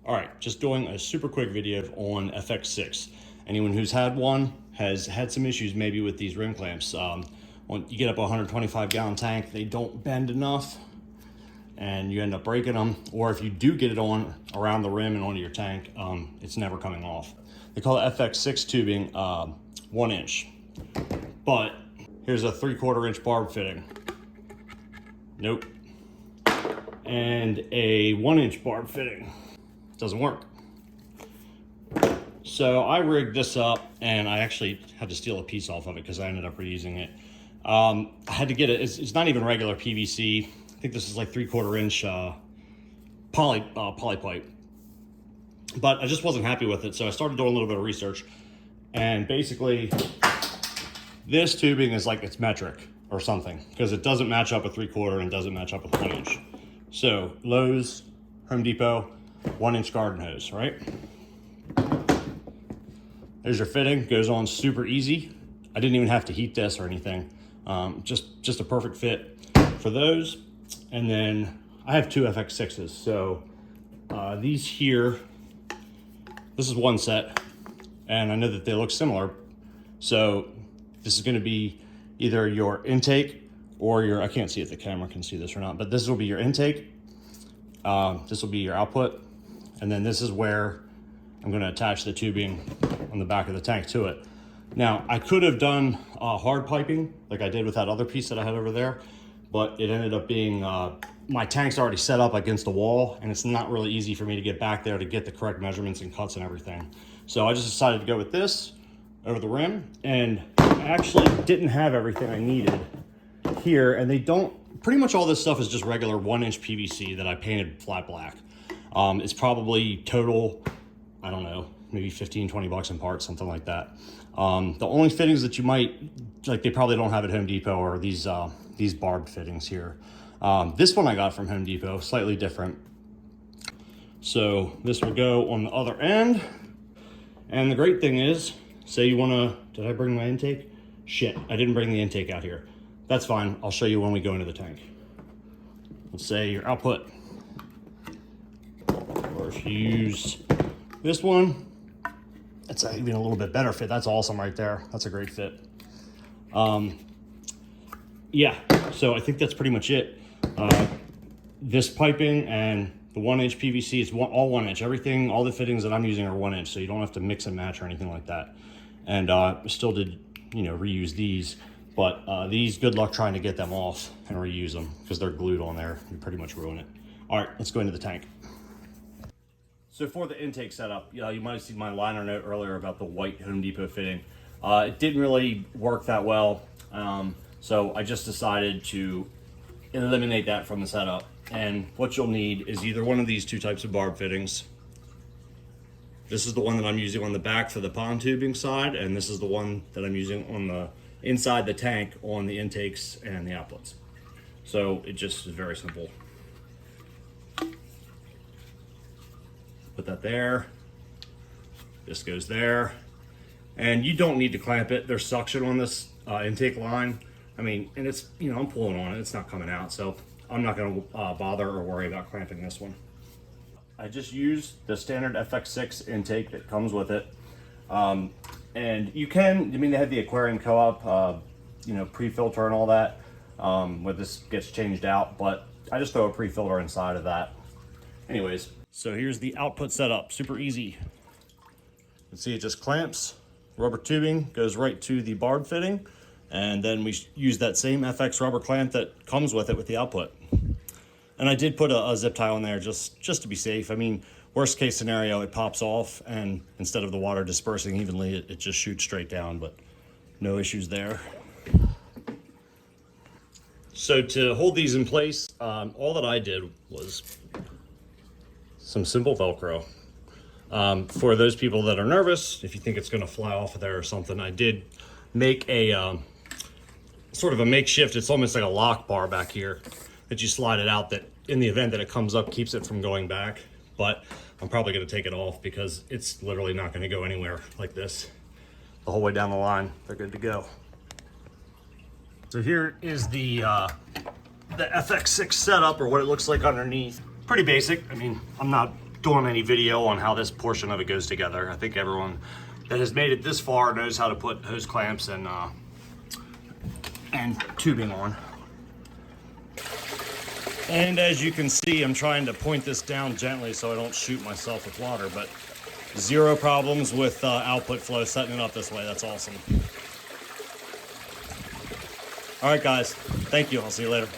All right, just doing a super quick video on FX6. Anyone who's had one has had some issues maybe with these rim clamps. When you get up a 125 gallon tank, they don't bend enough and you end up breaking them. Or if you do get it on around the rim and onto your tank, it's never coming off. They call it FX6 tubing 1 inch, but here's a 3/4 inch barb fitting. Nope. And a 1 inch barb fitting. Doesn't work. So I rigged this up and I actually had to steal a piece off of it because I ended up reusing it. I had to get it, it's not even regular PVC. I think this is like 3/4 inch poly pipe. But I just wasn't happy with it, so I started doing a little bit of research. And basically, this tubing is like it's metric or something because it doesn't match up with 3/4 and doesn't match up with 1 inch. So Lowe's, Home Depot, 1 inch garden hose, right? There's your fitting, goes on super easy. I didn't even have to heat this or anything. Just a perfect fit for those. And then I have two FX6s. So these here, this is one set, and I know that they look similar. So this is gonna be either your intake or your, I can't see if the camera can see this or not, but this will be your intake. This will be your output. And then this is where I'm gonna attach the tubing on the back of the tank to it. Now, I could have done hard piping like I did with that other piece that I had over there, but it ended up being, my tank's already set up against the wall and it's not really easy for me to get back there to get the correct measurements and cuts and everything. So I just decided to go with this over the rim, and I actually didn't have everything I needed here, and they don't, pretty much all this stuff is just regular 1 inch PVC that I painted flat black. It's probably total, I don't know, maybe 15, 20 bucks in parts, something like that. The only fittings that you might, like they probably don't have at Home Depot, are these barbed fittings here. This one I got from Home Depot, slightly different. So this will go on the other end. And the great thing is, say you wanna, did I bring my intake? Shit, I didn't bring the intake out here. That's fine, I'll show you when we go into the tank. Let's say your output. Or if you use this one, it's even a little bit better fit. That's awesome right there. That's a great fit. Yeah, so I think that's pretty much it. This piping and the 1 inch PVC is all 1 inch. Everything, all the fittings that I'm using are 1 inch, so you don't have to mix and match or anything like that. And still did, reuse these, but these, good luck trying to get them off and reuse them because they're glued on there. You pretty much ruin it. All right, let's go into the tank. So for the intake setup, you might have seen my liner note earlier about the white Home Depot fitting. It didn't really work that well, so I just decided to eliminate that from the setup. And what you'll need is either one of these two types of barb fittings. This is the one that I'm using on the back for the pond tubing side, and this is the one that I'm using on the inside the tank on the intakes and the outputs. So it just is very simple. Put that there, this goes there, and you don't need to clamp it. There's suction on this intake line. I mean, and it's, I'm pulling on it, it's not coming out, so I'm not gonna bother or worry about clamping this one. I just used the standard FX6 intake that comes with it. And you can, they have the aquarium co-op, pre-filter and all that, where this gets changed out, but I just throw a pre-filter inside of that. Anyways. So here's the output setup, super easy. You can see it just clamps, rubber tubing goes right to the barb fitting, and then we use that same FX rubber clamp that comes with it with the output. And I did put a zip tie on there just to be safe. I mean, worst case scenario, it pops off, and instead of the water dispersing evenly, it just shoots straight down, but no issues there. So to hold these in place, all that I did was some simple Velcro. For those people that are nervous, if you think it's gonna fly off of there or something, I did make a sort of a makeshift, it's almost like a lock bar back here that you slide it out, that in the event that it comes up, keeps it from going back. But I'm probably gonna take it off because it's literally not gonna go anywhere like this. The whole way down the line, they're good to go. So here is the FX6 setup, or what it looks like underneath. Pretty basic. I mean, I'm not doing any video on how this portion of it goes together. I think everyone that has made it this far knows how to put hose clamps and tubing on. And as you can see, I'm trying to point this down gently so I don't shoot myself with water, but zero problems with output flow setting it up this way. That's awesome. All right, guys. Thank you. I'll see you later.